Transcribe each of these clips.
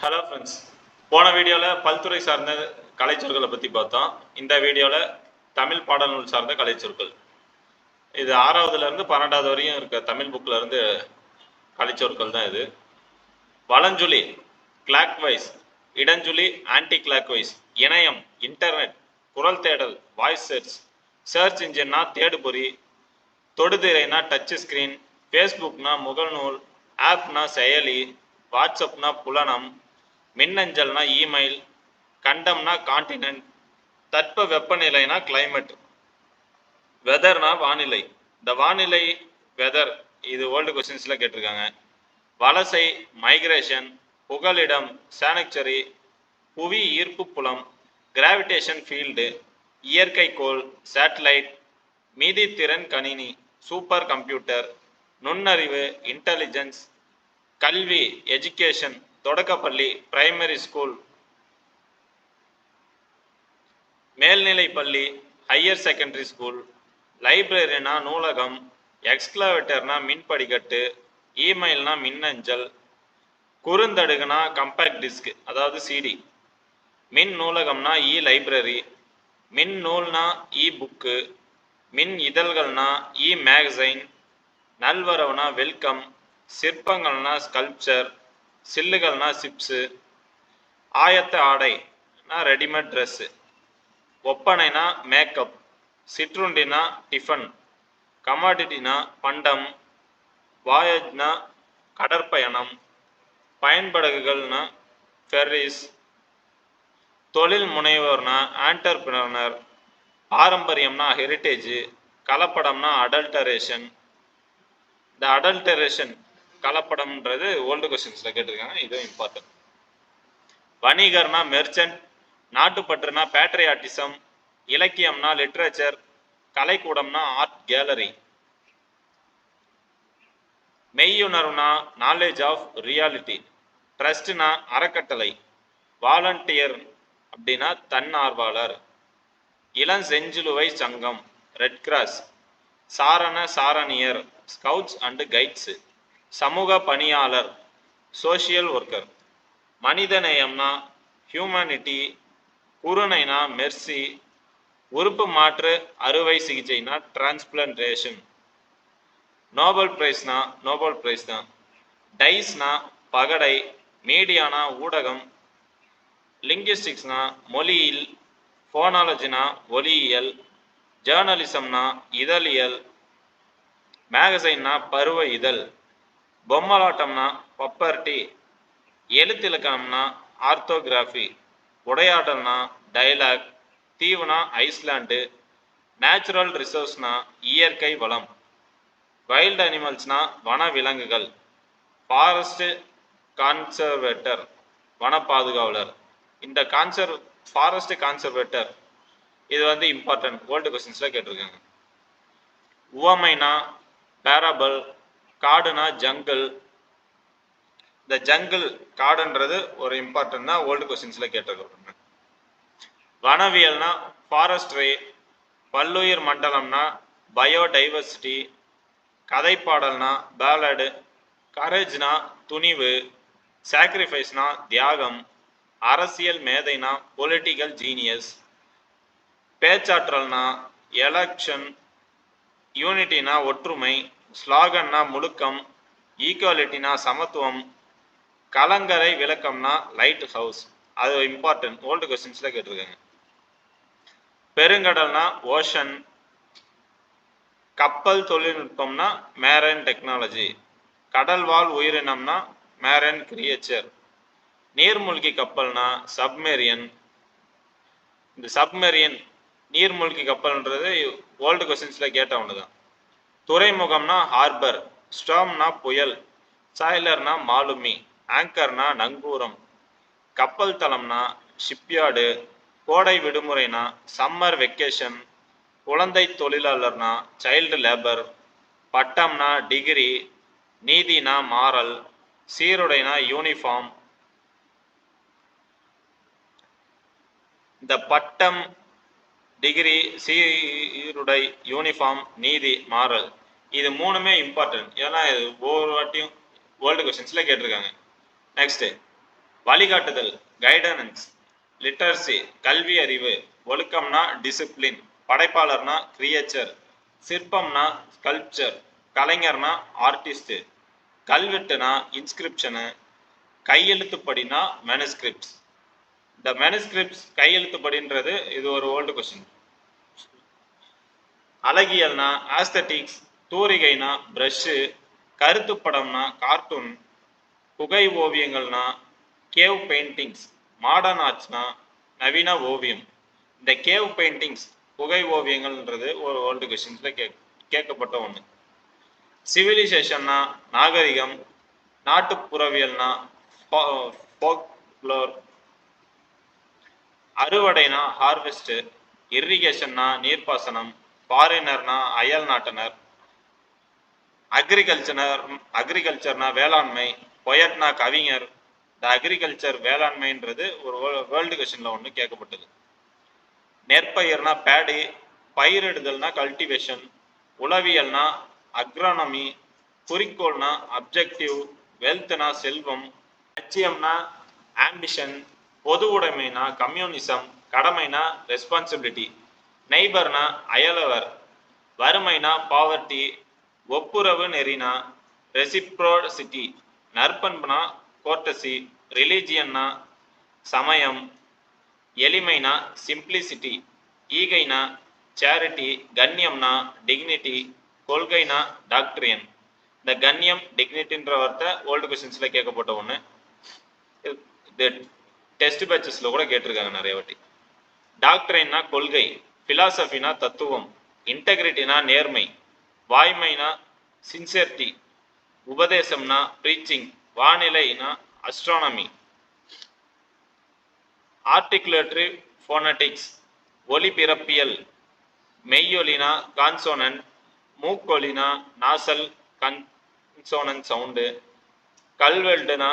Hello friends, போன வீடியோவில் பல்துறை சார்ந்த கலைச்சொற்களை பற்றி பார்த்தோம். இந்த வீடியோவில் தமிழ் பாடநூல் சார்ந்த கலைச்சொற்கள். இது 6வதுலேருந்து 12வது வரையும் இருக்க தமிழ் புக்கில் இருந்து கலைச்சொற்கள் தான் இது. வலஞ்சுழி கிளாக் வைஸ், இடஞ்சுழி ஆன்டி கிளாக் வைஸ், இணையம் இன்டர்நெட், குரல் தேடல் வாய்ஸ் சர்ச் இன்ஜின்னா தேடுபொறி, தொடுதிரைனா டச் ஸ்க்ரீன், ஃபேஸ்புக்னா முகநூல், ஆப்னா செயலி, வாட்ஸ்அப்னா புலனம், மின்னஞ்சல்னா இமெயில், கண்டம்னா கான்டினென்ட், தட்ப வெப்பநிலைனா கிளைமேட், வெதர்னா வானிலை. இந்த வானிலை வெதர் இது ஓல்டு கொஸ்டின்ஸ்ல கேட்டிருக்காங்க. வலசை மைக்ரேஷன், புகலிடம் சானக்சரி, புவி ஈர்ப்பு புலம் கிராவிடேஷன் ஃபீல்டு, இயற்கைக்கோள் சேட்டலைட், மீதித்திறன் கணினி சூப்பர் கம்ப்யூட்டர், நுண்ணறிவு இன்டெலிஜென்ஸ், கல்வி எஜுகேஷன் தொடக்கப்பள்ளி பிரைமரி ஸ்கூல், மேல்நிலை பள்ளி ஹையர் செகண்டரி ஸ்கூல், லைப்ரரினா நூலகம், எக்ஸ்கிளவேட்டர்னா மின் படிக்கட்டு, இமெயில்னா மின்னஞ்சல், குறுந்தடுகுனா கம்பேக்ட் டிஸ்க் அதாவது சிடி, மின் நூலகம்னா இ லைப்ரரி, மின் நூல்னா இ புக்கு, மின் இதழ்கள்னா இ மேகசைன், நல்வரவுனா வெல்கம், சிற்பங்கள்னா ஸ்கல்ப்சர், சில்லுகள்னா சிப்ஸு, ஆயத்த ஆடைனா ரெடிமேட் ட்ரெஸ்ஸு, ஒப்பனைனா மேக்கப், சிற்றுண்டினா டிஃபன், கமாடிட்டினா பண்டம், வாயஜ்னா கடற்பயணம், பயன்படகுகள்னா ஃபெர்ரிஸ், தொழில் முனைவோர்னா ஆண்டர்பிரனர், பாரம்பரியம்னா ஹெரிட்டேஜ், கலப்படம்னா அடல்டரேஷன். இந்த அடல்டரேஷன் கலப்படம்ன்றது ஓல்டு கொஸ்டின்ஸ்ல கேட்டிருக்காங்க, இதுவும் இம்பார்ட்டன்ட். வணிகர்னா மெர்ச்சன்ட், நாட்டுப்பற்றுனா பேட்ரியாட்டிசம், இலக்கியம்னா லிட்ரேச்சர், கலைக்கூடம்னா ஆர்ட் கேலரி, மெய்யுணர்வுனா நாலேஜ் ஆஃப் ரியாலிட்டி, ட்ரஸ்ட்னா அறக்கட்டளை, வாலண்டியர் அப்படின்னா தன்னார்வலர், இளஞ்செஞ்சிலுவை சங்கம் ரெட் கிராஸ், சாரண சாரணியர் ஸ்கவுட்ஸ் அண்ட் கைட்ஸ், சமூக பணியாளர் சோசியல் ஒர்க்கர், மனிதநேயம்னா ஹியூமனிட்டி, குருணைனா மெர்சி, உறுப்பு மாற்று அறுவை சிகிச்சைனா டிரான்ஸ்பிளான்டேஷன், நோபல் பிரைஸ்னா நோபல் பிரைஸ் தான், டைஸ்னா பகடை, மீடியானா ஊடகம், லிங்குவிஸ்டிக்ஸ்னா மொழியியல், ஃபோனாலஜினா ஒலியியல், ஜேர்னலிசம்னா இதழியல், மேகசைன்னா பருவ இதழ், பொம்மலாட்டம்னா பப்பர்டி, எழுத்திலக்கணம்னா ஆர்த்தோகிராஃபி, உரையாடல்னா டயலாக், தீவுனா ஐஸ்லாண்டு, நேச்சுரல் ரிசோர்ஸ்னா இயற்கை வளம், வைல்ட் அனிமல்ஸ்னா வன விலங்குகள், ஃபாரஸ்ட் கான்சர்வேட்டர் வன பாதுகாவலர். இந்த ஃபாரஸ்ட் கான்சர்வேட்டர் இது வந்து இம்பார்ட்டன்ட், ஓல்டு கொஸ்டின்ஸ்ல கேட்டிருக்காங்க. உவமைனா பேரபிள், காடுனா ஜங்கிள். இந்த ஜங்கிள் காடுன்றது ஒரு இம்பார்ட்டன்ட் தான், ஓல்டு கொஸ்டின்ஸ்ல கேட்டிருக்காங்க. வனவியல்னா ஃபாரஸ்ட்ரி, பல்லுயிர் மண்டலம்னா பயோடைவர்சிட்டி, கதைப்பாடல்னா பேலடு, கரேஜ்னா துணிவு, சாக்ரிஃபைஸ்னா தியாகம், அரசியல் மேதைனா பொலிட்டிக்கல் ஜீனியஸ், பேச்சாற்றல்னா எலக்ஷன், யூனிட்டினா ஒற்றுமை, ஸ்லாகன்னா முழுக்கம், ஈக்குவாலிட்டினா சமத்துவம், கலங்கரை விளக்கம்னா லைட் ஹவுஸ். அது இம்பார்ட்டன்ட், ஓல்டு கொஸ்டின்ஸ்ல கேட்டிருக்காங்க. பெருங்கடல்னா ஓஷன், கப்பல் தொழில்நுட்பம்னா மேரன் டெக்னாலஜி, கடல்வாழ் உயிரினம்னா மேரன் கிரியேச்சர், நீர்மூழ்கி கப்பல்னா சப்மெரியன். இந்த சப்மெரியன் நீர்மூழ்கி கப்பல்ன்றது ஓல்டு கொஸ்டின்ஸ்ல கேட்ட ஒன்று தான். துறைமுகம்னா ஹார்பர், ஸ்டார்ம்னா புயல், சாய்லர்னா மாலுமி, ஆங்கர்னா நங்கூரம், கப்பல் தளம்னா ஷிப்யார்டு, கோடை விடுமுறைனா சம்மர் வெக்கேஷன், குழந்தை தொழிலாளர்னா சைல்டு லேபர், பட்டம்னா டிகிரி, நீதினா மாரல், சீருடைனா யூனிஃபார்ம். இந்த பட்டம், டிகிரி, சீருடை, யூனிஃபார்ம், நீதி, மாரல் இது மூணுமே இம்பார்ட்டன்ட். ஏன்னா ஒவ்வொரு வாட்டியும் ஓல்டு கொஸ்டின்ஸ்ல கேட்டிருக்காங்க. நெக்ஸ்ட் வழிகாட்டுதல் கைடனன்ஸ், லிட்டரசி கல்வி அறிவு, ஒழுக்கம்னா டிசிப்ளின், படைப்பாளர்னா கிரியேச்சர், சிற்பம்னா ஸ்கல்ப்சர், கலைஞர்னா ஆர்டிஸ்ட், கல்வெட்டுனா இன்ஸ்கிரிப்ஷனு, கையெழுத்துப்படினா மேனுஸ்கிரிப்ட்ஸ். இந்த மேனுஸ்கிரிப்ட்ஸ் கையெழுத்துப்படின்றது இது ஒரு ஓல்டு கொஸ்டின். அழகியல்னா ஆஸ்தட்டிக்ஸ், தூரிகைனா பிரஷ்ஷு, கருத்து படம்னா கார்ட்டூன், குகை ஓவியங்கள்னா கேவ் பெயிண்டிங்ஸ், மாடர்ன் ஆர்ட்ஸ்னா நவீன ஓவியம். இந்த கேவ் பெயிண்டிங்ஸ் குகை ஓவியங்கள்ன்றது ஒரு ஓல்டு கொஸ்டின்ஸ்ல கேட்கப்பட்ட ஒன்று. சிவிலைசேஷன்னா நாகரிகம், நாட்டுப்புறவியல்னா ஃபோக்லோர், அறுவடைனா ஹார்வெஸ்ட், இரிகேஷன்னா நீர்ப்பாசனம், ஃபாரினர்னா அயல் நாட்டினர், அக்ரிகல்ச்சர்னா வேளாண்மை, பொயட்னா கவிஞர். இந்த அக்ரிகல்ச்சர் வேளாண்மைன்றது ஒரு வேர்ல்டு கொஸ்டின்ல ஒன்று கேட்கப்பட்டது. நெற்பயிர்னா பேடி, பயிரிடுதல்னா கல்டிவேஷன், உளவியல்னா அக்ரானமி, குறிக்கோள்னா அப்ஜெக்டிவ், வெல்த்னா செல்வம், லட்சியம்னா ஆம்பிஷன், பொது உடைமைனா கம்யூனிசம், கடமைனா ரெஸ்பான்சிபிலிட்டி, நெய்பர்னா அயலவர், வறுமைனா பாவர்ட்டி, ஒப்புரவு நெறினா ரெசிப்ரோசிட்டி, நற்பண்புனா கோர்டசி, ரிலீஜியன்னா சமயம், எளிமைனா சிம்பிளிசிட்டி, ஈகைனா சேரிட்டி, கண்ணியம்னா டிக்னிட்டி, கொள்கைனா டாக்ட்ரியன். இந்த கண்ணியம் டிக்னிட்டின்ற வார்த்தை ஓல்டு கொஸ்டின்ஸ்ல கேட்கப்பட்ட ஒன்று. இது டெஸ்ட் பேட்சஸ்ல கூட கேட்டிருக்காங்க நிறைய வாட்டி. டாக்ட்ரின்னா கொள்கை, பிலாசபினா தத்துவம், இன்டெகிரிட்டினா நேர்மை, வாய்மைனா சின்சியரிட்டி, உபதேசம்னா ப்ரீச்சிங், வானிலைனா அஸ்ட்ரானமி, ஆர்டிகுலேட்டரி ஃபோனடிக்ஸ், ஒலிபிறப்பியல், மெய்யொலினா கான்சோனன்ட், மூக்கொலினா நாசல் கன்சோனன்ட் சவுண்டு, கல்வெல்டுனா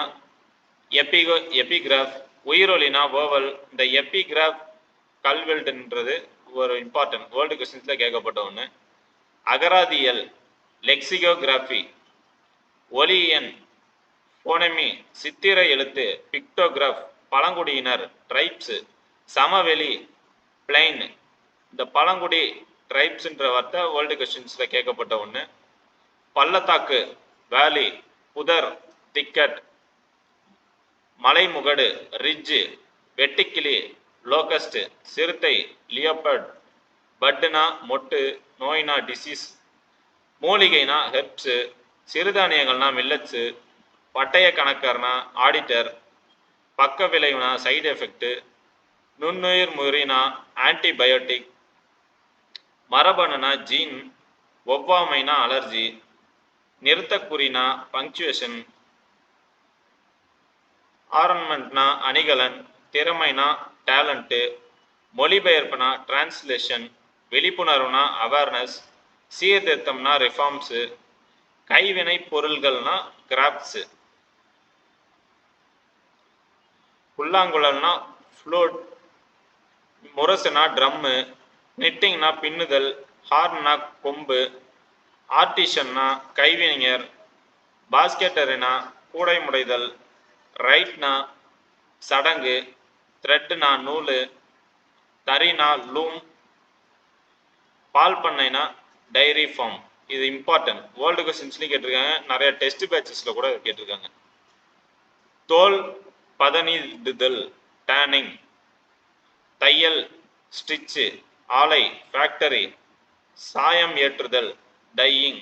எபிகிராஃப், உயிரொலினா ஓவல். இந்த எபிகிராஃப் கல்வெல்டுன்றது ஒரு இம்பார்ட்டன்ட் வேர்ல்டு கொஸ்டின்ஸ்ல கேட்கப்பட்ட ஒன்று. அகராதியல், லெக்சிகோகிராஃபி, ஒலியன், போனமி, சித்திர எழுத்து, பிக்டோகிராஃப், பழங்குடியினர் ட்ரைப்ஸ், சமவெளி பிளைன். இந்த பழங்குடி ட்ரைப்ஸ்ன்ற வார்த்தை வேர்ல்டு கொஸ்டின்ஸ்ல கேட்கப்பட்ட ஒன்று. பள்ளத்தாக்கு வேலி, புதர் திக்கட், மலைமுகடு ரிட்ஜ், வெட்டுக்கிளி லோகஸ்ட், சிறுத்தை லியோபர்ட், பட்டுனா மொட்டு, நோய்னா டிசீஸ், மூலிகைனா ஹெர்ப்ஸ், சிறுதானியங்கள்னா மில்லட்ஸு, பட்டய கணக்கர்னா ஆடிட்டர், பக்க விளைவுனா சைடு எஃபெக்ட், நுண்ணுயிர் முறினா ஆன்டிபயோட்டிக், மரபணுனா ஜீன், ஒவ்வாமைனா அலர்ஜி, நிறுத்தக்குறினா பங்க்சுவேஷன், ஆரன்மெண்ட்னா அணிகலன், திறமைனா டேலண்ட்டு, மொழிபெயர்ப்புனா டிரான்ஸ்லேஷன், விழிப்புணர்வுனா அவேர்னஸ், சீர்திருத்தம்னா ரிஃபார்ம்ஸு, கைவினை பொருள்கள்னா கிராஃப்ட்ஸு, புல்லாங்குழல்னா ஃப்ளூட், முரசுனா ட்ரம்மு, நிட்டிங்னா பின்னுதல், ஹார்ன்னா கொம்பு, ஆர்டிஷன்னா கைவினைஞர், பாஸ்கெட்டரினா கூடை முடைதல், ரைட்னா சடங்கு, த்ரெட்னா நூல், தரினா லூம், பால் பண்ணைனா டைரி ஃபார்ம். இது இம்பார்ட்டன்ட் வேர்ல்டு கொஸ்டின்ஸ்லையும் கேட்டிருக்காங்க, நிறைய டெஸ்ட் பேட்சஸ்ல கூட கேட்டிருக்காங்க. தோல் பதனிடுதல் டேனிங், தையல் ஸ்டிச்சு, ஆலை ஃபேக்டரி, சாயம் ஏற்றுதல் டையிங்,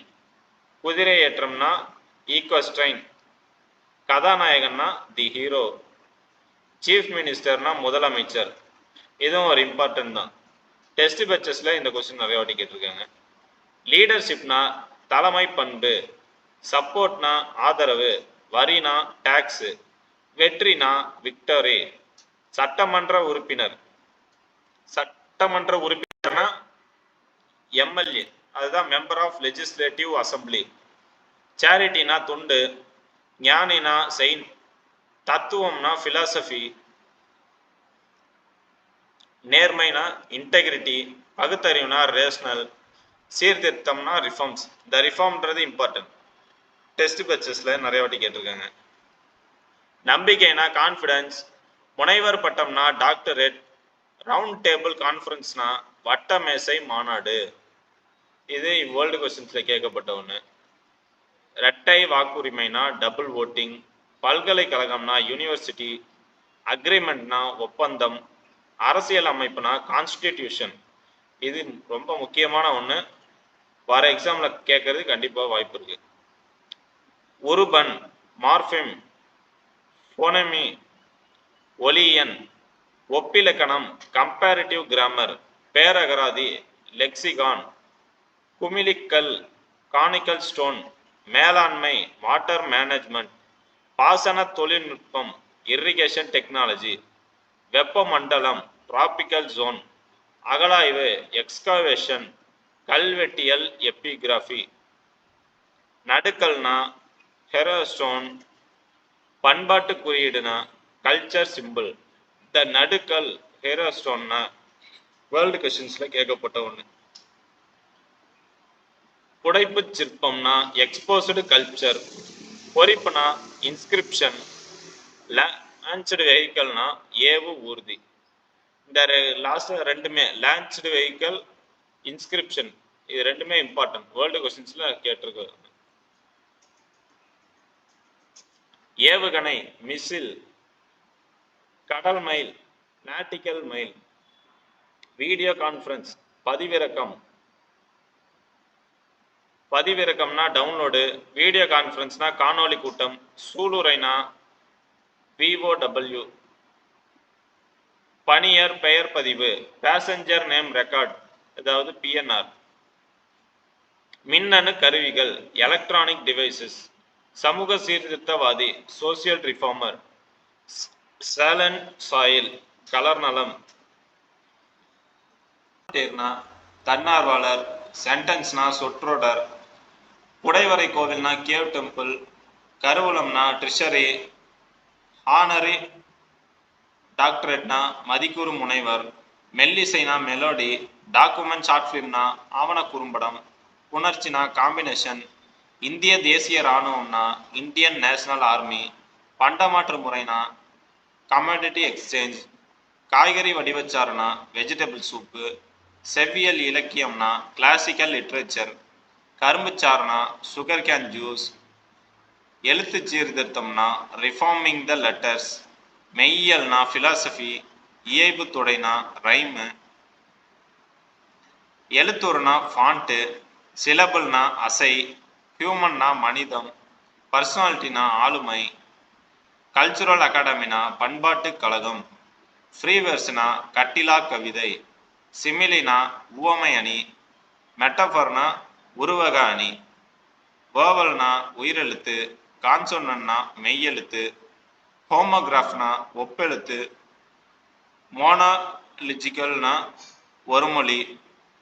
குதிரை ஏற்றம்னா ஈக்வஸ்ட்ரைன், கதாநாயகன்னா தி ஹீரோ, சீஃப் மினிஸ்டர்னா முதலமைச்சர். இதுவும் ஒரு இம்பார்ட்டன்ட் தான். டெஸ்ட் பேட்சஸ்ல இந்த கொஸ்டின் நிறைய வாட்டி கேட்டிருக்காங்க. லீடர்ஷிப்னா தலைமை பண்பு, சப்போர்ட்னா ஆதரவு, வரினா டாக்ஸ், வெற்றினா விக்டரி, சட்டமன்ற உறுப்பினர், சட்டமன்ற உறுப்பினர்னா எம்எல்ஏ, அதுதான் மெம்பர் ஆஃப் லெஜிஸ்லேட்டிவ் அசம்பிளி, சேரிட்டினா தொண்டு, ஞானினா செயின்ட், தத்துவம்னா பிலாசபி, நேர்மைனா இன்டெகிரிட்டி, பகுத்தறிவுனா ரேஷனல், சீர்திருத்தம்னா ரிஃபார்ம்ஸ். இந்த ரிஃபார்ம்ன்றது இம்பார்ட்டன்ட் டெஸ்ட் பேட்சஸ்ல நிறைய வாட்டி கேட்டிருக்காங்க. நம்பிக்கைனா கான்ஃபிடன்ஸ், முனைவர் பட்டம்னா டாக்டரேட், ரவுண்ட் டேபிள் கான்ஃபரன்ஸ்னா வட்ட மேசை மாநாடு. இது வேர்ல்டு கொஸ்டின்ஸ்ல கேட்கப்பட்ட ஒன்று. இரட்டை வாக்குரிமைனா டபுள் ஓட்டிங், பல்கலைக்கழகம்னா யூனிவர்சிட்டி, அக்ரிமெண்ட்னா ஒப்பந்தம், அரசியல் அமைப்புனா கான்ஸ்டிடியூஷன். இது ரொம்ப முக்கியமான ஒன்று, வர எக்ஸாம்ல கேட்கறது கண்டிப்பாக வாய்ப்பு இருக்கு. உருபன், மார்ஃபிம், போனமி, ஒலியன், ஒப்பிலக்கணம், கம்பேரிட்டிவ் கிராமர், பேரகராதி, லெக்சிகான், குமிழிக்கல், கானிக்கல் ஸ்டோன், மேலாண்மை, வாட்டர் மேனேஜ்மெண்ட், பாசன தொழில்நுட்பம், இரிகேஷன் டெக்னாலஜி, வெப்பமண்டலம், டிராபிக்கல் ஜோன், அகழாய்வு, எக்ஸ்கவேஷன், கல்வெட்டியல், எபிகிராஃபி. நடுக்கல்னா ஹெரோஸ்டோன், பண்பாட்டு குறியீடுனா கல்ச்சர் சிம்பிள். இந்த நடுக்கல் ஹெரோஸ்டோன்னா வேர்ல்டு கொஸ்டின்ஸ்ல கேட்கப்பட்ட ஒன்று. புடைப்பு சிற்பம்னா எக்ஸ்போஸ்டு கல்ச்சர், பொறிப்புனா இன்ஸ்கிரிப்ஷன், லான்ச்டு வெஹிக்கல்னா ஏவு ஊர்தி. இந்த லாஸ்ட் ரெண்டுமே லான்ச்டு வெஹிக்கல், இன்ஸ்கிரிப்ஷன், இது ரெண்டுமே இம்பார்ட்டன்ட், வேர்ல்டு கொஸ்டின்ஸ்ல கேட்டிருக்கு. ஏவுகணை மிசில், கடல் mile, nautical mile. Video conference பதிவிறக்கம், பதிவிறக்கம்னா டவுன்லோடு, வீடியோ கான்ஃபரன்ஸ்னா காணொலி கூட்டம், சூளுரைனா VOW, பணியர் பெயர் பதிவு, பேசஞ்சர் நேம் ரெக்கார்ட், அதாவது PNR. மின்னணு கருவிகள், எலக்ட்ரானிக் டிவைசஸ், சமூக சீர்திருத்தவாதி, சோசியல் ரிஃபார்மர், சேலன் சாயில், கலர் நலம். தன்னார்வலர், சென்டென்ஸ்னா சொற்றொடர், புடைவரை கோவில்னா கேவ் டெம்பிள், கருவூலம்னா ட்ரிஷரி, ஆனரி டாக்டரேட்னா மதிக்கூறு முனைவர், மெல்லிசைனா மெலோடி, டாக்குமெண்ட் ஷார்ட் ஃபிலிம்னா ஆவண குறும்படம், புணர்ச்சினா காம்பினேஷன், இந்திய தேசிய இராணுவம்னா இந்தியன் நேஷனல் ஆர்மி, பண்டமாற்று முறைனா கமாடிட்டி எக்ஸ்சேஞ்ச், காய்கறி வடிவச்சாறுனா வெஜிடபிள் சூப்பு, செவ்வியல் இலக்கியம்னா கிளாசிக்கல் லிட்ரேச்சர், கரும்புச்சாறுனா சுகர் கேன் ஜூஸ், எழுத்து சீர்திருத்தம்னா reforming the letters, மெய்யியல்னா philosophy, இயைபு துடைனா ரைமு, எழுத்துருனா font, சிலபிள்னா அசை, ஹியூமன்னா மனிதம், பர்சனாலிட்டினா ஆளுமை, கல்ச்சுரல் அகாடமினா பண்பாட்டு கழகம், ஃப்ரீவர்ஸ்னா கட்டிலா கவிதை, சிமிலினா உவமை அணி, மெட்டஃபர்னா உருவக அணி, வேர்வல்னா உயிரெழுத்து, கான்சோனன்னா மெய்யெழுத்து, ஹோமோகிராஃப்னா ஒப்பெழுத்து, மோனோலிஜிக்கல்னா ஒருமொழி,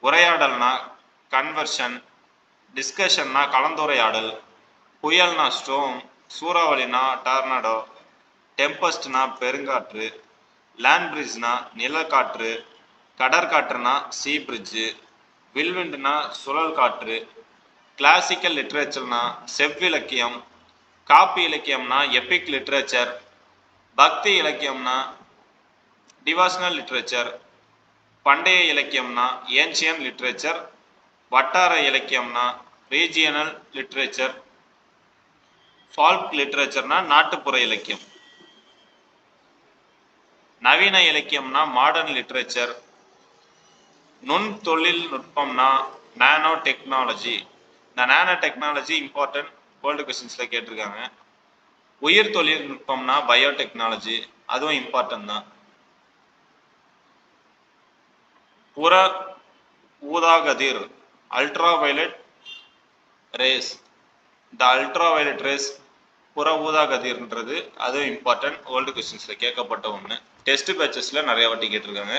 உரையாடல்னா கன்வர்ஷன், டிஸ்கஷன்னா கலந்துரையாடல், புயல்னா ஸ்டோம், சூறாவளினா டார்னடோ, டெம்பஸ்ட்னா பெருங்காற்று, லேண்ட் பிரிட்ஜ்னா நிலக்காற்று, கடற்காற்றுனா சீ பிரிட்ஜு, வில்விண்டுனா சுழல் காற்று, கிளாசிக்கல் லிட்ரேச்சர்னா செவ்விலக்கியம், காப்பி இலக்கியம்னா எபிக் லிட்ரேச்சர், பக்தி இலக்கியம்னா டிவாஷனல் லிட்ரேச்சர், பண்டைய இலக்கியம்னா ஏன்ஷியன் லிட்ரேச்சர், வட்டார இலக்கியம்னா ரீஜியனல் லிட்ரேச்சர், ஃபால்க் லிட்ரேச்சர்னா நாட்டுப்புற இலக்கியம், நவீன இலக்கியம்னா மாடர்ன் லிட்ரேச்சர், நுண் தொழில்நுட்பம்னா நானோ டெக்னாலஜி. இந்த நானோ டெக்னாலஜி இம்பார்ட்டன்ட், வேர்ல்டு கொஸ்டின்ஸ்ல கேட்டிருக்காங்க. உயிர் தொழில்நுட்பம்னா பயோடெக்னாலஜி, அதுவும் இம்பார்ட்டன்ட் தான். புற ஊதாகதிர் அல்ட்ரா வயலட் ரேஸ், இந்த அல்ட்ரா வயலட் ரேஸ் புற ஊதாகதிர்ன்றது அதுவும் இம்பார்ட்டன்ட், வேர்ல்டு கொஸ்டின்ஸ்ல கேட்கப்பட்ட ஒன்று, டெஸ்ட் பேச்சஸ்ல நிறைய வாட்டி கேட்டிருக்காங்க.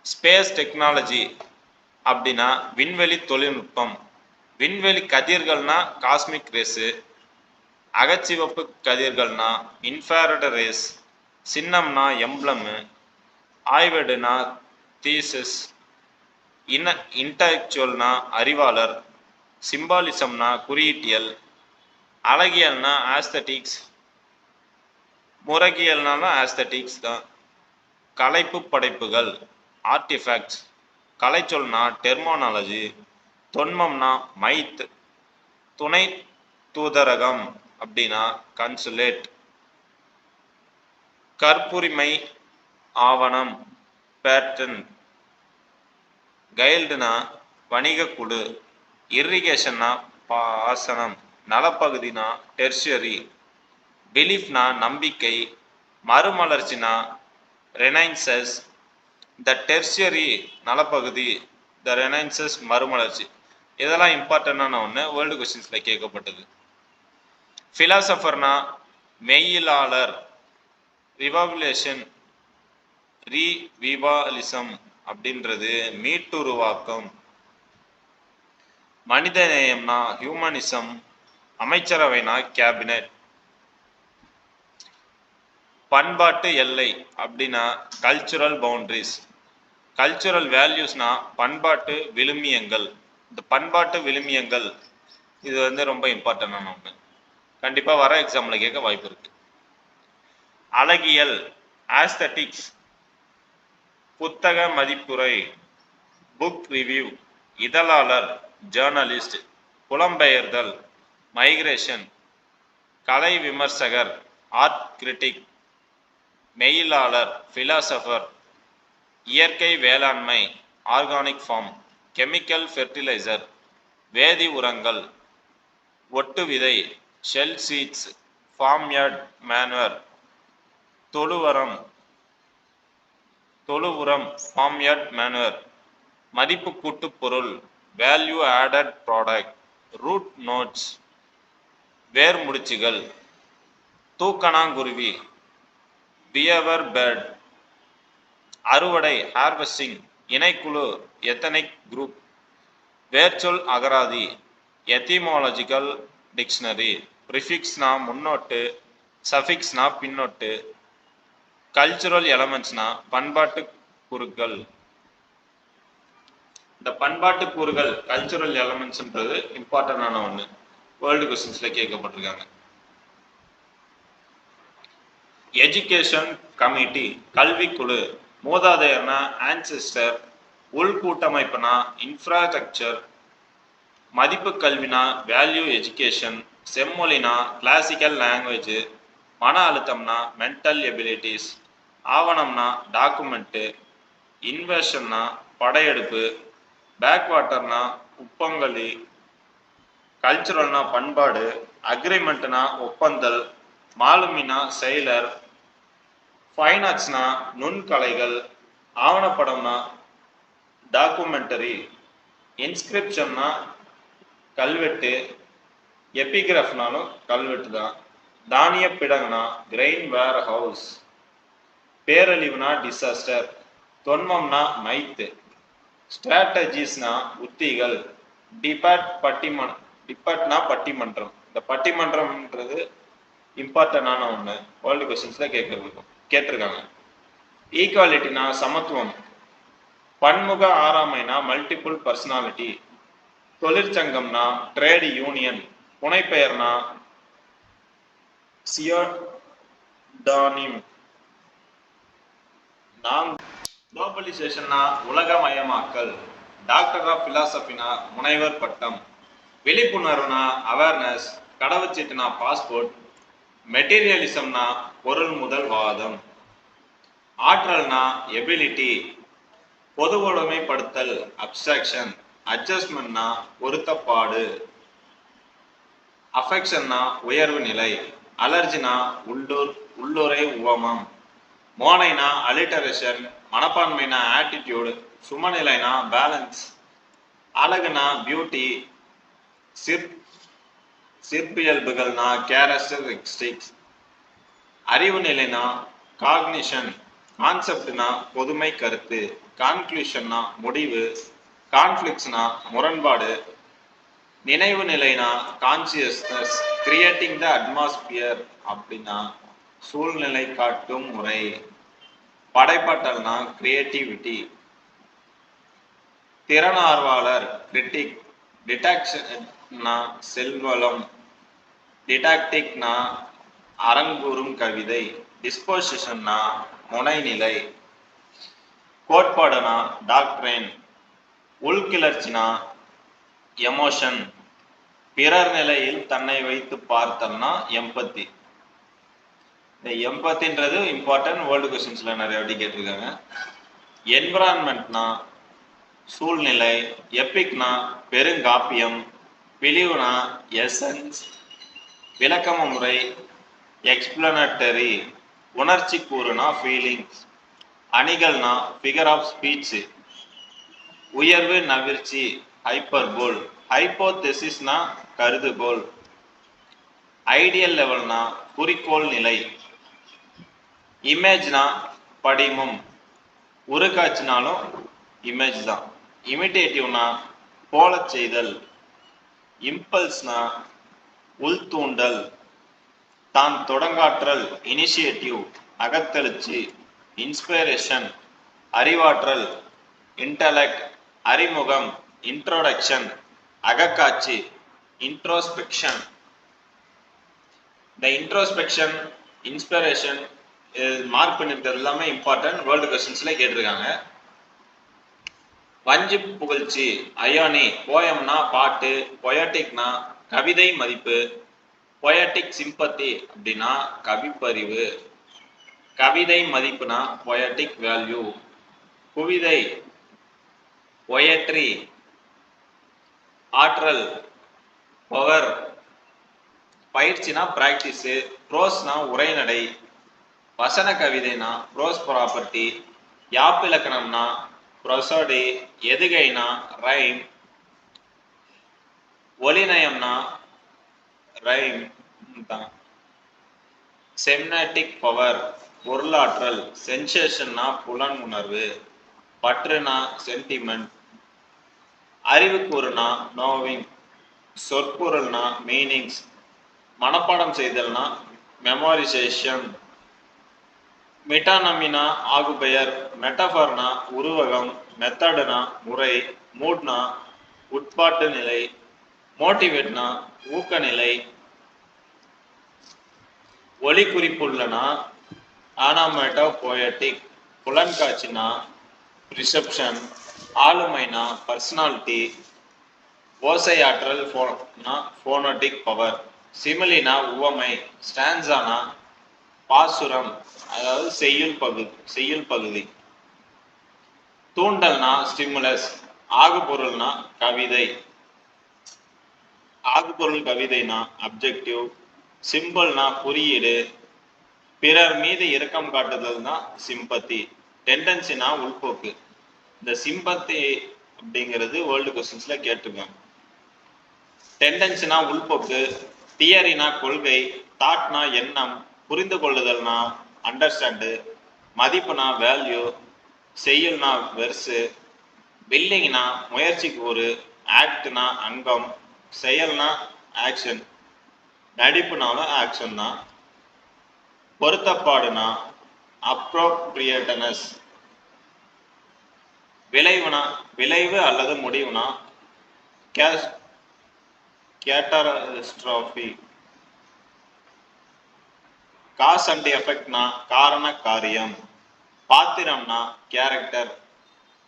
ஸ்பேஸ் டெக்னாலஜி அப்படின்னா விண்வெளி தொழில்நுட்பம், விண்வெளி கதிர்கள்னா காஸ்மிக் ரேஸு, அகச்சிவப்பு கதிர்கள்னா இன்ஃப்ராரெட் ரேஸ், சின்னம்னா எம்ப்ளமு, ஆய்வேடுனா தீசஸ், இன்டலெக்சுவல்னா அறிவாளர், சிம்பாலிசம்னா குறியீட்டியல், அழகியல்னா ஆஸ்தட்டிக்ஸ், முறைகியல்னாலும் ஆஸ்தட்டிக்ஸ் தான். கலைப்பு படைப்புகள் ஆர்டிஃபேக்ட்ஸ். கலைச்சொல்னா டெர்மானாலஜி. தொன்மம்னா மைத். துணை தூதரகம் அப்படின்னா கன்சுலேட். கற்புரிமை ஆவணம் பேட்டன். கைல்டுனா வணிக குழு. இரிகேஷன்னா பாசனம். நலப்பகுதினா டெர்ஷியரி. பிலீஃப்னா நம்பிக்கை. மறுமலர்ச்சினா ரெனைன்சஸ். த டெர்ஷியரி நலப்பகுதி, த ரெனைன்சஸ் மறுமலர்ச்சி. இதெல்லாம் இம்பார்ட்டண்டான ஒன்று, வேர்ல்டு கொஸ்டின்ஸில் கேட்கப்பட்டது. ஃபிலாசபர்னா மெய்யியலாளர். ரிவால்யூஷன் ரீவிவாலிசம் அப்படின்றது மீட்டுருவாக்கம். மனிதநேயம்னா ஹியூமனிசம். அமைச்சரவைனா கேபினெட். பண்பாட்டு எல்லை அப்படின்னா கல்ச்சுரல் பவுண்டரிஸ். கல்ச்சுரல் வேல்யூஸ்னா பண்பாட்டு விழுமியங்கள். இந்த பண்பாட்டு விழுமியங்கள் இது ரொம்ப இம்பார்ட்டன்டான ஒன்று, கண்டிப்பாக வர எக்ஸாமில் கேட்க வாய்ப்பு இருக்கு. அழகியல் ஆஸ்தட்டிக்ஸ். புத்தக மதிப்புரை புக் ரிவ்யூ. இதழாளர் ஜேர்னலிஸ்ட். புலம்பெயர்தல் மைக்ரேஷன். கலை விமர்சகர் ஆர்ட் கிரிட்டிக். மெய்யியலாளர் பிலாசபர். இயற்கை வேளாண்மை ஆர்கானிக் ஃபார்ம். கெமிக்கல் ஃபெர்டிலைசர் வேதி உரங்கள். ஒட்டு விதை ஷெல் சீட்ஸ். ஃபார்ம்யார்ட் மேனுவர் தொழுவுரம் ஃபார்ம்யார்ட் மேனுவர். மதிப்பு கூட்டு பொருள் value added product. Root nodes வேர் முடிச்சுகள். தூக்கணாங்குருவி பியவர் பேர்ட். அறுவடை ஹார்வெஸ்டிங். இணைக்குழு எத்தனிக் குரூப். வேர்ச்சொல் அகராதி எத்திமாலஜிக்கல் டிக்ஷனரி. ப்ரிஃபிக்ஸ்னா முன்னோட்டு. சஃபிக்ஸ்னா பின்னோட்டு. கல்ச்சுரல் எலமெண்ட்ஸ்னா பண்பாட்டு கூறுகள். இந்த பண்பாட்டு கூறுகள் கல்ச்சுரல் எலமெண்ட்ஸ்ன்றது இம்பார்ட்டன்டான ஒன்று, வேர்ல்டு கொஸ்டின்ஸ்ல கேட்கப்பட்டிருக்காங்க. எஜுகேஷன் கமிட்டி கல்விக்குழு. மூதாதையர்னா ஆன்செஸ்டர். உள்கூட்டமைப்புனா இன்ஃப்ராஸ்ட்ரக்சர். மதிப்பு கல்வினா வேல்யூ எஜுகேஷன். செம்மொழினா கிளாசிக்கல் லாங்குவேஜ். மன அழுத்தம்னா மென்டல் எபிலிட்டிஸ். ஆவணம்னா டாக்குமெண்ட்டு. இன்வெஷன்னா படையெடுப்பு. பேக்வாட்டர்னா உப்பங்கழி. கல்ச்சுரல்னா பண்பாடு. அக்ரிமெண்ட்னா ஒப்பந்தல். மாலுமினா செயலர். ஃபைன் ஆர்ட்ஸ்னா நுண்கலைகள். ஆவணப்படம்னா டாக்குமெண்டரி. இன்ஸ்கிரிப்ஷன்னா கல்வெட்டு. எபிகிராஃப்னாலும் கல்வெட்டு தான். தானிய பிடங்குனா கிரெயின் வேர் ஹவுஸ். பேரழிவுனா டிசாஸ்டர். தொன்மம்னா மைத்து. ஸ்ட்ராட்டஜிஸ்னா உத்திகள். டிபர்ட்னா பட்டிமன்றம். இந்த பட்டிமன்றம்ன்றது இம்பார்ட்டன்டான ஒன்று, வேர்ல்டு கொஸ்டின்ஸ்ல கேட்டிருக்காங்க. ஈக்குவாலிட்டினா சமத்துவம். பன்முக ஆறாமைனா மல்டிபிள் பர்சனாலிட்டி. தொழிற்சங்கம்னா ட்ரேட் யூனியன். புனைப்பெயர்னா சியோடானிம். குளோபலைசேஷன்னா உலகமயமாக்கல். டாக்டர் ஆஃப் பிலாசபினா முனைவர் பட்டம். விழிப்புணர்வுனா அவேர்னஸ். கடவுச்சீட்டுனா பாஸ்போர்ட். மெட்டீரியலிசம்னா பொருள் முதல் வாதம். ஆற்றல்னா எபிலிட்டி. பொதுவுடைமைப்படுத்தல் அப்ஸ்ட்ராக்ஷன். அட்ஜஸ்ட்மெண்ட்னா பொருத்தப்பாடு. அஃபெக்ஷன்னா உயர்வு நிலை. அலர்ஜினா உள்ளுரை உவமம். மோனைனா அலிட்டரேஷன். மனப்பான்மைனா ஆட்டிடியூடு. சுமநிலைனா பேலன்ஸ். அழகுனா பியூட்டி. சிற்பியல்புகள்னா கேரக்டரிஸ்டிக்ஸ். அறிவு நிலைனா காக்னிஷன். கான்செப்ட்னா பொதுமை கருத்து. கான்க்ளூஷன்னா முடிவு. கான்ஃப்ளிக்ட்ஸ்னா முரண்பாடு. நினைவு நிலைனா கான்சியஸ்னஸ். கிரியேட்டிங் த அட்மாஸ்பியர் அப்படின்னா சூழ்நிலை காட்டும் முறை. படைப்பாற்றல்னா கிரியேட்டிவிட்டி. திறனார்வலர் கிரிட்டிக். டிடாக்ஷன்னா செல்வளம். டிடாக்டிக்னா அரங்கூறும் கவிதை. டிஸ்போசிஷன்னா முனைநிலை, கோட்பாடுனா டாக்ட்ரைன், உள்கிளர்ச்சினா எமோஷன், பிறர் நிலையில் தன்னை வைத்து பார்த்தல்னா எம்பத்தி. இந்த எம்பத்தின்றது இம்பார்ட்டன்ட், வேர்ல்டு கொஸ்டின்ஸ்ல நிறைய வாட்டி கேட்டிருக்காங்க. என்விரான்மெண்ட்னா சூழ்நிலை, எபிக்னா பெருங்காப்பியம், பிலிவுனா எசன்ஸ் விளக்கம முறை, எக்ஸ்பிளனட்டரி உணர்ச்சி கூறுனா ஃபீலிங்ஸ், அணிகள்னா ஃபிகர் ஆஃப் ஸ்பீச், உயர்வு நவிர்ச்சி ஹைப்பர்போல், ஹைப்போதெசிஸ்னா கருதுகோள், ஐடியல் லெவல்னா குறிக்கோள் நிலை, இமேஜ்னா படிமம், உருக்காட்சினாலும் இமேஜ் தான், இமிடேட்டிவ்னா போல செய்தல், இம்பல்ஸ்னா உள்தூண்டல், தான் தொடங்காற்றல் இனிஷியேட்டிவ் அகத்தெழுச்சி, இன்ஸ்பிரேஷன் அறிவாற்றல், இன்டலெக்ட் அறிமுகம், இன்ட்ரோடக்ஷன் அகக்காட்சி, இன்ட்ரோஸ்பெக்ஷன். இந்த இன்ட்ரோஸ்பெக்ஷன், இன்ஸ்பிரேஷன் மார்க் பண்ணிருக்கிறது எல்லாமே இம்பார்ட்டன்ட், வேர்ல்டு கொஸ்டின்ஸ்ல கேட்டிருக்காங்க. வஞ்சி புகழ்ச்சி அயோனி, போயம்னா பாட்டு, பொயட்டிக்னா கவிதை மதிப்பு, பொயட்டிக் சிம்பத்தி அப்படின்னா கவிப்பறிவு, கவிதை மதிப்புனா பொயட்டிக் வேல்யூ, குவிதை பொயட்ரி, ஆற்றல் பவர், பயிற்சினா பிராக்டிஸ், ப்ரோஸ்னா உரைநடை, வசன கவிதைனா ப்ரோஸ் ப்ராப்பர்ட்டி, யாப்பிலக்கணம்னா ப்ரொசோடி, எதுகைனா ரைம், ஒலிநயம்னா ரைம் தான், செம்னாட்டிக் பவர் பொருளாற்றல், சென்சேஷன்னா புலன் உணர்வு, பற்றுனா சென்டிமெண்ட், அறிவுக்கூறுனா நோவிங், சொற்பொருள்னா மீனிங்ஸ், மனப்பாடம் செய்தல்னா மெமோரைசேஷன், மிட்டானமினா ஆகுபெயர், மெட்டபர்னா உருவகம், மெத்தடுனா முறை, மூட்னா உட்பாட்டு நிலை, மோட்டிவேட்னா ஊக்கநிலை, ஒளி குறிப்புள்ளனா ஆனாமேட்டோ போயட்டிக், புலன்காட்சினா ரிசப்ஷன், ஆளுமைனா பர்சனாலிட்டி, ஓசையாற்றல் போனோட்டிக் பவர், சிமிலினா உவமை, ஸ்டான்சானா பாசுரம் அதாவது செய்யுள் பகுதி, தூண்டல்னா ஸ்டிமுலஸ், ஆகுபொருள்னா கவிதை, ஆகுபொருள் கவிதைனா அப்ஜெக்டிவ், சிம்பிள்னா குறியீடு, பிறர் மீது இரக்கம் காட்டுதல்னா சிம்பத்தி, டெண்டன்சினா உள்போக்கு. இந்த சிம்பத்தி அப்படிங்கிறது வேர்ல்டு கொஸ்டின்ஸ்ல கேட்டிருக்காங்க. டெண்டன்சினா உள்போக்கு, தியரினா கொள்கை, தாட்னா எண்ணம், புரிந்து கொள்ளுதல்னா அண்டர்ஸ்டாண்டு, மதிப்புனா வேல்யூ, செய்யுள்னா வெர்சு, வில்லிங்னா முயற்சிக்கு ஒரு, ஆக்ட்னா அங்கம், செயல்னா ஆக்ஷன், நடிப்புனாலும் ஆக்ஷன் தான், பொருத்தப்பாடுனா அப்ரோப்ரியேட்டனஸ், விளைவு அல்லது முடிவுனா கேட்டாஸ்ட்ரோபி, காஸ் அண்ட் எஃபெக்ட்னா காரண காரியம், பாத்திரம்னா கேரக்டர்,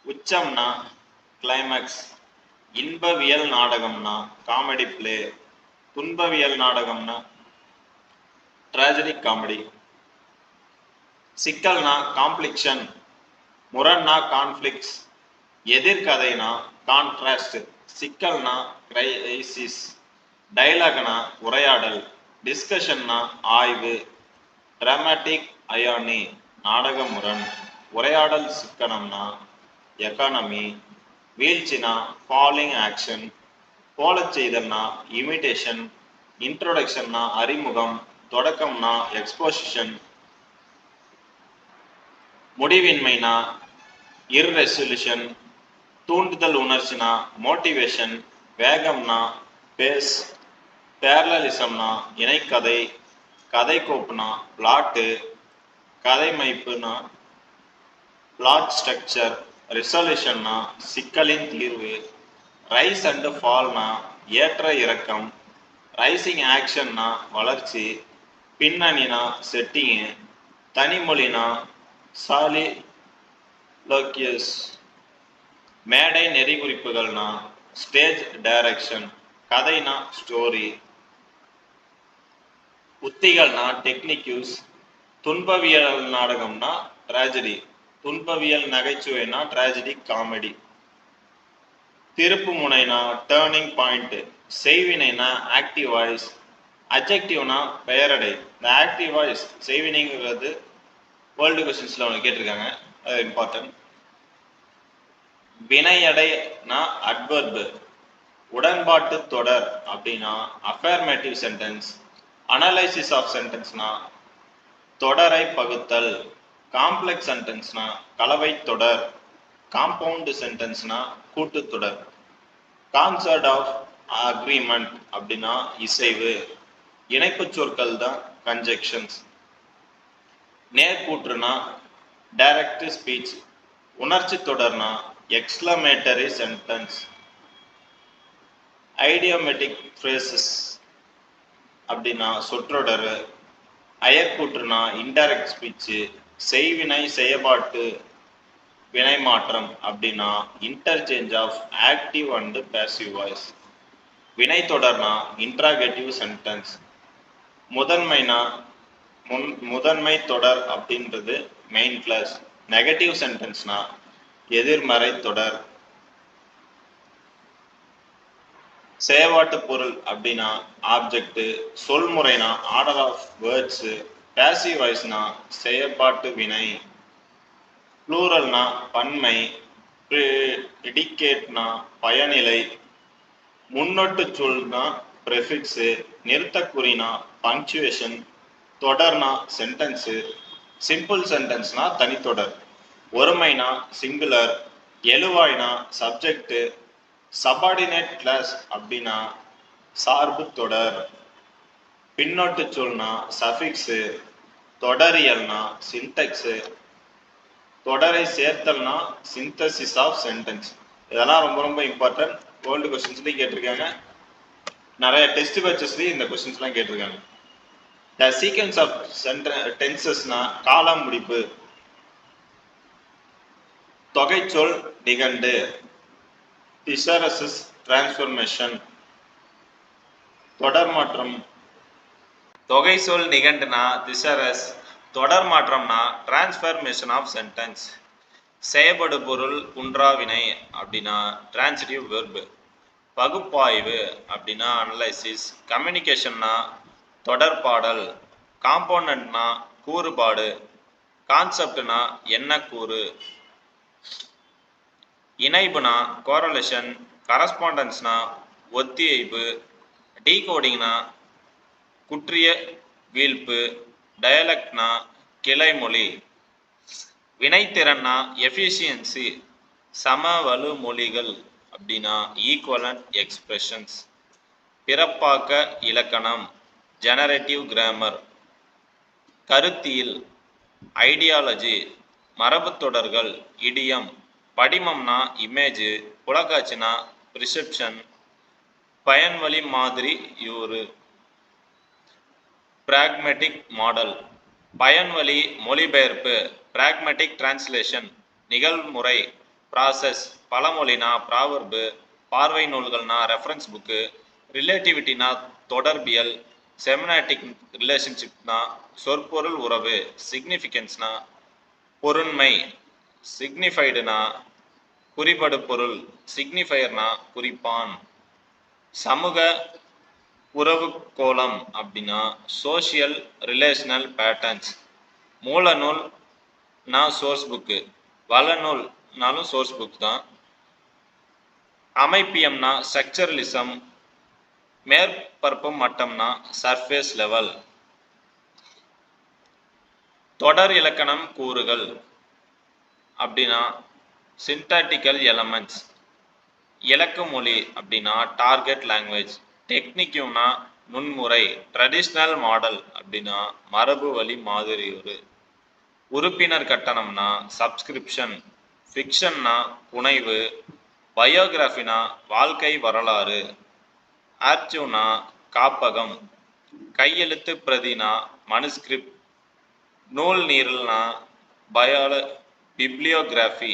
உச்சம்னா கிளைமேக்ஸ், இன்பவியல் நாடகம்னா காமெடி பிளே, துன்பவியல் நாடகம்னா ட்ராஜடிக் காமெடி, சிக்கல்னா காம்ப்ளிக்ஷன், முரண்னா கான்ஃப்ளிக்ஸ், எதிர்கதைனா கான்ட்ராஸ்ட், சிக்கல்னா கிரைசிஸ், டைலாக்னா உரையாடல், டிஸ்கஷன்னா ஆய்வு, டிராமாட்டிக் அயானி நாடக முரண், உரையாடல் சிக்கனம்னா எக்கானமி, வீழ்ச்சினா ஃபாலிங் ஆக்ஷன், போலச் செய்தல்னா இமிடேஷன், இன்ட்ரோடக்ஷன்னா அறிமுகம், தொடக்கம்னா எக்ஸ்போசிஷன், முடிவின்மைனா இர்ரெசல்யூஷன், தூண்டுதல் உணர்ச்சினா மோட்டிவேஷன், வேகம்னா பேஸ், பேரலிசம்னா இணைக்கதை, கதைக்கோப்புனா பிளாட்டு, கதைமைப்புனா பிளாட் ஸ்ட்ரக்சர், ரிசல்யூஷன்னா சிக்கலின் தீர்வு, ரைஸ் அண்ட் ஃபால்னா ஏற்ற இறக்கம், ரைசிங் ஆக்ஷன்னா வளர்ச்சி, பின்னணினா செட்டிங்கு, தனிமொழினா சாலிலோக்கியஸ். மேடை நெறிகுறிப்புகள்னா ஸ்டேஜ் டைரக்ஷன். கதைனா ஸ்டோரி. உத்திகள்னா டெக்னிக்யூஸ். துன்பவியல் நாடகம்னா ட்ராஜடி. துன்பவியல் நகைச்சுவைனா ட்ராஜடி காமெடி. திருப்பு முனைனா டேர்னிங் பாயிண்ட். செய்வினைனா ஆக்டிவ் வாய்ஸ். அட்ஜெக்டிவ்னா பெயரடை. இந்த ஆக்டிவ் வாய்ஸ் செய்வினைங்கிறது வேர்ல்டு கொஸ்டின்ஸ்ல ஒன்று கேட்டிருக்காங்க, அது இம்பார்ட்டன்ட். வினையடைனா அட்வர்பு. உடன்பாட்டு தொடர் அப்படின்னா அஃபர்மேட்டிவ் சென்டென்ஸ். அனலைசிஸ் ஆஃப் சென்டென்ஸ்னா தொடரை பகுத்தல். காம்ப்ளெக்ஸ் சென்டென்ஸ்னா கலவை தொடர். காம்பவுண்ட் சென்டென்ஸ்னா கூட்டுத்தொடர். கான்சர்ட் ஆஃப் அக்ரிமெண்ட் அப்படின்னா இசைவு. இணைப்பு சொற்கள் தான் கன்ஜெக்ஷன்ஸ். நேர்கூற்றுனா direct speech. உணர்ச்சி தொடர்னா எக்ஸ்க்ளமேட்டரி சென்டென்ஸ். ஐடியோமெட்டிக் ஃப்ரேசஸ் அப்படின்னா சொற்றொடர். அயற்கூற்றுனா இன்டைரக்ட் ஸ்பீச். செய்வினை செயற்பாட்டு வினை மாற்றம் அப்படின்னா interchange of active and passive voice. வினை தொடர்னா இன்ட்ராகேட்டிவ் சென்டென்ஸ். முதன்மைனா முதன்மை தொடர் அப்படின்றது மெயின் கிளாஸ். நெகட்டிவ் சென்டென்ஸ்னா எதிர்மறை தொடர். செயற்பாட்டு பொருள் அப்படின்னா ஆப்ஜெக்ட். சொல்முறைனா ஆர்டர் ஆஃப் வேர்ட்ஸ். பேசிவ் வாய்ஸ்னா செயற்பாட்டு வினை. ப்ளூரல்னா பன்மை. ப்ரிடிகேட்னா பயனிலை. முன்னொட்டு சொல்னா ப்ரெஃபிக்ஸ். நிறுத்தக்குறினா பங்க்சுவேஷன். தொடர்னா சென்டென்ஸ். சிம்பிள் சென்டென்ஸ்னா தனித்தொடர். ஒருமைனா சிங்குலர். எழுவாய்னா சப்ஜெக்ட். சபார்டினேட் கிளாஸ் அப்படின்னா சார்பு தொடர். பின்னொட்டு சொல்னா சஃபிக்ஸ். தொடரியல்னா சின்டெக்ஸ். தொடரை சேர்த்தல்னா சிந்தசிஸ் ஆஃப் சென்டென்ஸ். இதெல்லாம் ரொம்ப ரொம்ப இம்பார்ட்டன்ட். வேர்ல்டு கொஸ்டின்ஸ்லையும் கேட்டிருக்காங்க, நிறைய டெஸ்ட் பேச்சஸ்லையும் இந்த கொஸ்டின்ஸ்லாம் கேட்டிருக்காங்க. த சீக்வன்ஸ் ஆஃப் டென்சஸ்னா காலம் முடிப்பு. தொகைச்சொல் நிகண்டு. திசரசஸ் டிரான்ஸ்ஃபர்மேஷன். தொடர் மாற்றம். தொகை சொல் நிகண்டுனா திசரஸ். தொடர் மாற்றம்னா டிரான்ஸ்ஃபர்மேஷன் ஆஃப் சென்டென்ஸ். செயற்படு பொருள் குன்றாவினை அப்படின்னா டிரான்சிட்டிவ் வெர்பு. பகுப்பாய்வு அப்படின்னா அனலைசிஸ். கம்யூனிகேஷன்னா தொடர்பாடல். காம்போனன்ட்னா கூறுபாடு. கான்செப்ட்னா என்ன கூறு. இணைப்புனா கோரலேஷன். கரஸ்பாண்டன்ஸ்னா ஒத்தியைப்பு. டீகோடிங்னா குற்றிய வீழ்ப்பு. டயலக்ட்னா கிளைமொழி. வினைத்திறன்னா எஃபிஷியன்சி. சமவலு மொழிகள் அப்படின்னா ஈக்குவலன்ட் எக்ஸ்பிரஷன்ஸ். பிறப்பாக்க இலக்கணம் ஜெனரேட்டிவ் கிராமர். கருத்தியல் ஐடியாலஜி. மரபு தொடர்கள் இடியம். படிமம்னா இமேஜ். புலக்காட்சினா ரிசெப்ஷன். பயன்வழி மாதிரி யூறு. பிராக்மெட்டிக் மாடல் பயன்வழி மொழிபெயர்ப்பு. பிராக்மெட்டிக் டிரான்ஸ்லேஷன் நிகழ்முறை ப்ராசஸ். பழமொழினா ப்ராவர்பு. பார்வை நூல்கள்னா ரெஃபரன்ஸ் புக்கு. ரிலேட்டிவிட்டினா தொடர்பியல். செமனாட்டிக் ரிலேஷன்ஷிப்னா சொற்பொருள் உறவு. சிக்னிஃபிகன்ஸ்னா பொருண்மை. சிக்னிஃபைடுனா குறிப்படு பொருள். சிக்னிஃபயர்னா குறிப்பான். சமூக உறவு கோலம் அப்படின்னா சோசியல் ரிலேஷனல் பேட்டர்ன்ஸ். மூலநூல்னா சோர்ஸ் புக்கு. வளநூல்னாலும் சோர்ஸ் புக் தான். அமைப்பியம்னா ஸ்ட்ரக்சரலிசம். மேற்பரப்பு மட்டம்னா சர்ஃபேஸ் லெவல். தொடர் இலக்கணம் கூறுகள் அப்படின்னா சின்டாக்டிக்கல் எலமெண்ட்ஸ். இலக்கு மொழி அப்படின்னா டார்கெட் லாங்குவேஜ். டெக்னிக்யூனா நுண்முறை. ட்ரெடிஷ்னல் மாடல் அப்படின்னா மரபு வழி மாதிரியுறு. உறுப்பினர் கட்டணம்னா சப்ஸ்கிரிப்ஷன். ஃபிக்ஷன்னா புனைவு. பயோகிராஃபினா வாழ்க்கை வரலாறு. ஆர்ச்சிவ்னா காப்பகம். கையெழுத்து பிரதினா மனுஸ்கிரிப்ட். நூல் நீரல்னா பிப்ளியோகிராஃபி.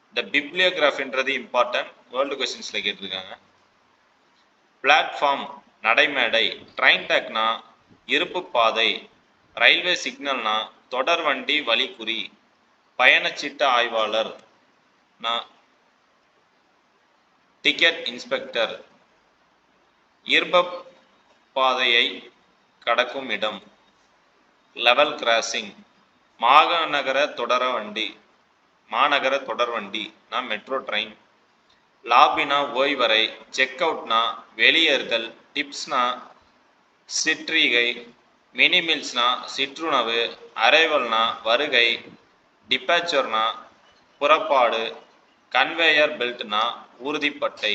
இந்த பிப்ளியோகிராஃபின்றது இம்பார்ட்டன்ட், வேர்ல்டு கொஸ்டின்ஸ்ல கேட்டிருக்காங்க. பிளாட்ஃபார்ம் நடைமேடை. ட்ரெயின் ட்ராக்னா இருப்பு பாதை. ரயில்வே சிக்னல்னா தொடர் வண்டி வழிக்குறி. பயணச்சீட்டு ஆய்வாளர் டிக்கெட் இன்ஸ்பெக்டர். ஈர்ப்ப பாதையை கடக்கும் இடம் லெவல் கிராசிங். மாநகர தொடர்வண்டி மெட்ரோ ட்ரெயின். லாபினா ஓய்வறை. செக் அவுட்னா வெளியேறுதல். டிப்ஸ்னா சிற்றிகை. மினி மீல்ஸ்னா சிற்றுணவு. அரைவல்னா வருகை. டிபாச்சர்னா புறப்பாடு. கன்வேயர் பெல்ட்னா ஊர்திப்பட்டை.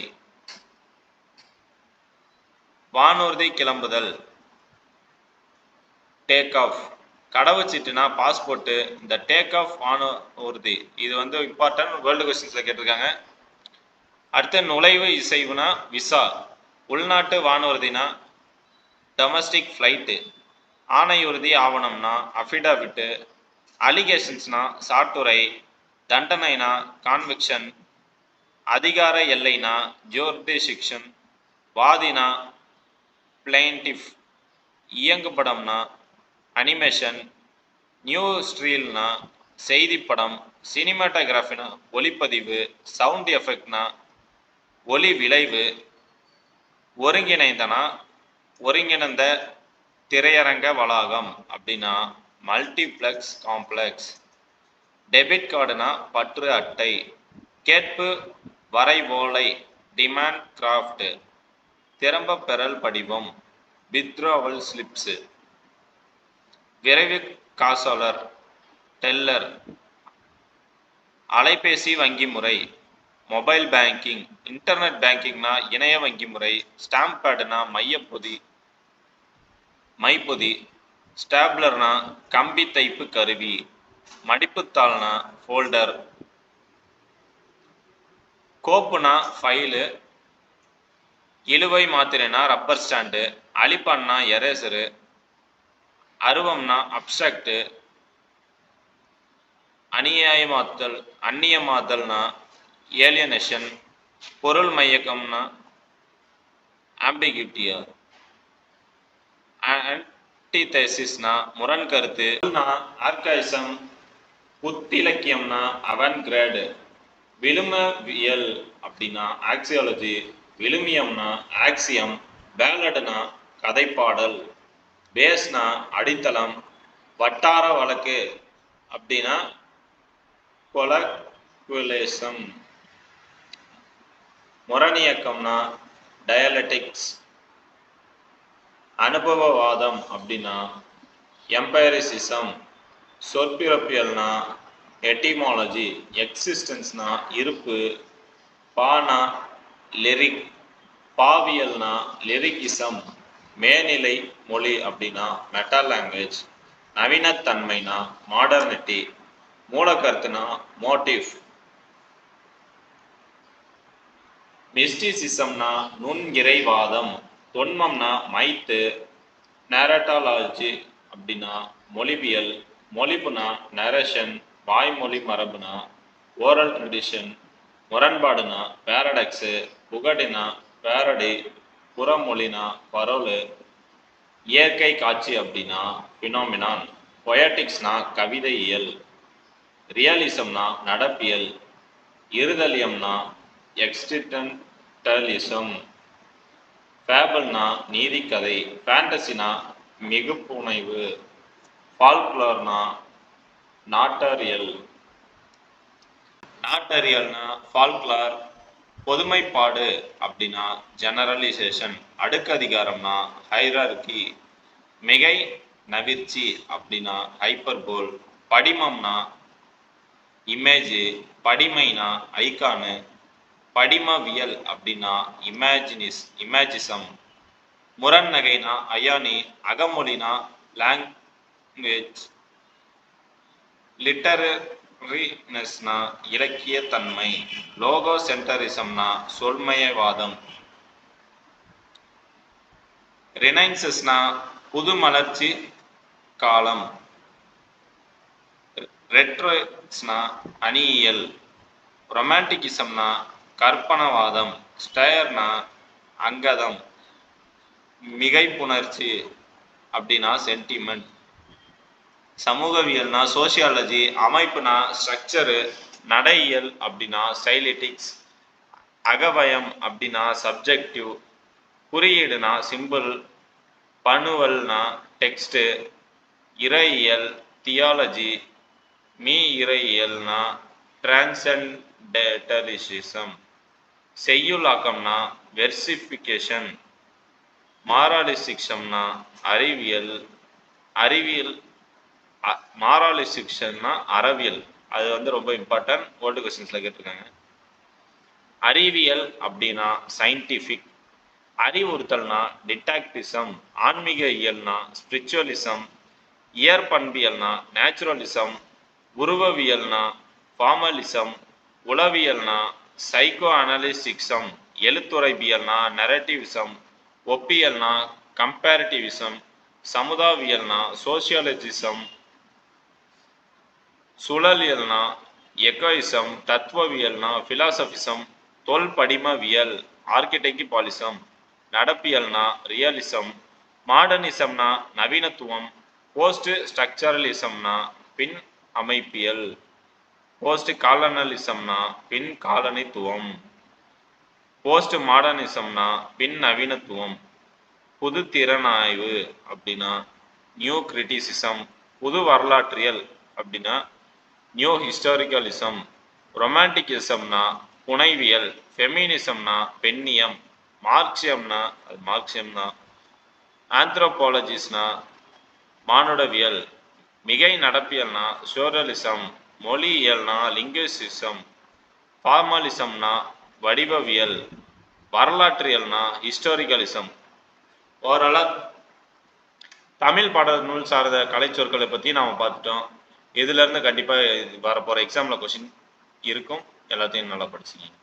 வானூர்தி கிளம்புதல் டேக் ஆஃப். கடவுச்சீட்டுனா பாஸ்போர்ட்டு. இந்த டேக் ஆஃப் வானூர்தி இது இம்பார்ட்டன்ட், வேர்ல்டு கொஸ்டின்ஸ்ல கேட்டிருக்காங்க. அடுத்து நுழைவு இசைவுனா விசா. உள்நாட்டு வானூர்தினா டொமஸ்டிக் ஃப்ளைட்டு. ஆணையுறுதி ஆவணம்னா அஃபிடாவிட்டு. அலிகேஷன்ஸ்னா சாட்டுரை. தண்டனைனா கான்விக்ஷன். அதிகார எல்லைனா ஜூரிடிக்ஷன். வாதினா பிளேன்டிஃப். இயங்குபடம்னா அனிமேஷன். நியூ ஸ்ட்ரீல்னா செய்திப்படம். சினிமாட்டோகிராஃபினா ஒளிப்பதிவு. சவுண்ட் எஃபெக்ட்னா ஒலி விளைவு. ஒருங்கிணைந்த திரையரங்க வளாகம் அப்படின்னா மல்டிப்ளெக்ஸ் காம்ப்ளெக்ஸ். டெபிட் கார்டுனா பற்று அட்டை. கேட்பு வரைவோலை டிமாண்ட் கிராஃப்ட். திரும்ப பெறல் படிவம் வித்ட்ராவல் ஸ்லிப்ஸ். விரைவு காசாளர் டெல்லர். அலைபேசி வங்கி முறை மொபைல் பேங்கிங். இன்டர்நெட் பேங்கிங்னா இணைய வங்கி முறை. ஸ்டாம்ப் பேடுனா மைப்பொதி. ஸ்டாப்லர்னா கம்பி தைப்பு கருவி. மடிப்புத்தாள்னா ஃபோல்டர். கோப்புனா ஃபைலு. இழுவை மாத்திரைனா ரப்பர் ஸ்டாண்டு. அழிப்பான்னா எரேசரு. அருவம்னா அப்ஸ்ட்ராக்ட். அந்நியமாதல்னா ஏலியனேஷன். பொருள் மயக்கம்னா ஆம்பிகியூட்டியா. ஆன்டிதேசிஸ்னா முரண் கருத்து. ஆர்காயிசம். புத்திலக்கியம்னா அவன்கிரேடு. விழுமவியல் அப்படின்னா ஆக்சியாலஜி. விழுமியம்னா ஆக்சியம். பேலட்னா கதைப்பாடல். பேஸ்னா அடித்தளம். வட்டார வழக்கு அப்படின்னா கொலக்குலேசம். முரணியக்கம்னா டயலெட்டிக்ஸ். அனுபவவாதம் அப்படின்னா எம்பைரிசிசம். சொற்பிறப்பியல்னா எட்டிமாலஜி. எக்ஸிஸ்டன்ஸ்னா இருப்பு. பானா லிரிக். பாவியல்னா லிரிக்கிசம். மேல்நிலை மொழி அப்படின்னா மெட்டா லாங்குவேஜ். நவீனத்தன்மைனா மாடர்னிட்டி. மூலக்கருத்துனா மோட்டிவ். மிஸ்டிசிசம்னா நுண்இறைவாதம். தொன்மம்னா மைத்து. நேரட்டாலஜி அப்படின்னா மொழிபியல். மொழிபுனா நரேஷன். வாய்மொழி மரபுனா ஓரல் ட்ரெடிஷன். முரண்பாடுனா பேரடாக்ஸு. புகடினா பேரடி. புறமொழினா பரோலு. இயற்கை காட்சி அப்படின்னா பினோமினான். பொயட்டிக்ஸ்னா கவிதை இயல். ரியலிசம்னா நடப்பியல். இருதலியம்னா எக்ஸிஸ்டென்டலிசம். ஃபேபிள்னா நீதிக்கதை. ஃபேண்டசினா மிகுப்புனைவு. ஃபால்க்லோர்னா நாட்டறியல்னா ஃபால்க்லார். பொதுமைப்பாடு அப்படின்னா ஜெனரலைசேஷன். அடுக்கு அதிகாரம்னா ஹைரார்கி. மிகை நவிர்ச்சி அப்படின்னா ஹைப்பர்போல். படிமம்னா இமேஜ். படிமைனா ஐகானு. படிமவியல் அப்படின்னா இமேஜிசம். முரண்நகைனா அயானி. அகமொழினா லாங்குவேஜ். லிட்டரரினஸ்னா இலக்கிய தன்மை. லோகோ சென்டரிசம்னா சொல்மயவாதம். ரினைன்சஸ்னா புது மலர்ச்சி காலம். ரெட்ரோஸ்னா அணியியல், ரொமான்டிகிசம்னா கற்பனவாதம், ஸ்டயர்னா அங்கதம், மிகைப்புணர்ச்சி அப்படின்னா சென்டிமெண்ட், சமூகவியல்னா சோசியாலஜி, அமைப்புனா ஸ்ட்ரக்சரு, நடையியல் அப்படின்னா ஸ்டைலிட்டிக்ஸ், அகவயம் அப்படின்னா சப்ஜெக்டிவ், குறியீடுனா சிம்பிள், பணுவல்னா டெக்ஸ்ட், இறையியல் தியாலஜி, மீ இறையியல்னா டிரான்சென்டென்டலிசம், செய்யுளாக்கம்னா வெர்சிஃபிகேஷன், மாராலிசிக்ஷம்னா அறிவியல், அறிவியல் மாராலிசிக்ஷன்னா அறவியல், அது வந்து ரொம்ப இம்பார்ட்டன்ட், ஓல்டு கொஸ்டின்ஸ்ல கேட்டிருக்காங்க. அறிவியல் அப்படின்னா சயின்டிஃபிக், அறிவுறுத்தல்னா டிடாக்டிசம், ஆன்மீக இயல்னா ஸ்பிரிச்சுவலிசம், இயற்பண்பியல்னா நேச்சுரலிசம், உருவவியல்னா ஃபார்மலிசம், உளவியல்னா சைக்கோ அனலிஸ்டிக்ஸம், எழுத்துறைபியல்னா நெரட்டிவிசம், ஒப்பியல்னா கம்பேரிட்டிவிசம், சமுதாயவியல்னா சோசியாலஜிசம், சுழலியல்னா எக்கோயிசம், தத்துவவியல்னா பிலாசபிசம், தொல்படிமவியல் ஆர்கிடெக்டிபாலிசம், நடப்பியல்னா ரியலிசம், மாடர்னிசம்னா நவீனத்துவம், போஸ்ட் ஸ்ட்ரக்சரலிசம்னா பின் அமைப்பியல், போஸ்ட் காலனலிசம்னா பின் காலனித்துவம், போஸ்ட் மாடர்னிசம்னா பின் நவீனத்துவம், புது திறனாய்வு அப்படின்னா நியூ கிரிட்டிசிசம், புது வரலாற்றியல் அப்படின்னா நியூ ஹிஸ்டாரிக்கலிசம், ரொமான்டிகிசம்னா புனைவியல், ஃபெமினிசம்னா பெண்ணியம், மார்க்சியம்னா ஆந்த்ரோபாலஜிஸ்னா மானுடவியல், மிகை நடப்பியல்னா சோரலிசம், மொழியியல்னா லிங்குவிஸ்டிசம், ஃபார்மலிசம்னா வடிவவியல், வரலாற்றியல்னா ஹிஸ்டாரிக்கலிசம். ஓவராலாக தமிழ் பாட நூல் சார்ந்த கலைச்சொற்களை பற்றி நாம் பார்த்துட்டோம். இதுலேருந்து கண்டிப்பாக வரப்போகிற எக்ஸாமில் கொஷின் இருக்கும். எல்லாத்தையும் நல்லா படிச்சுக்கங்க.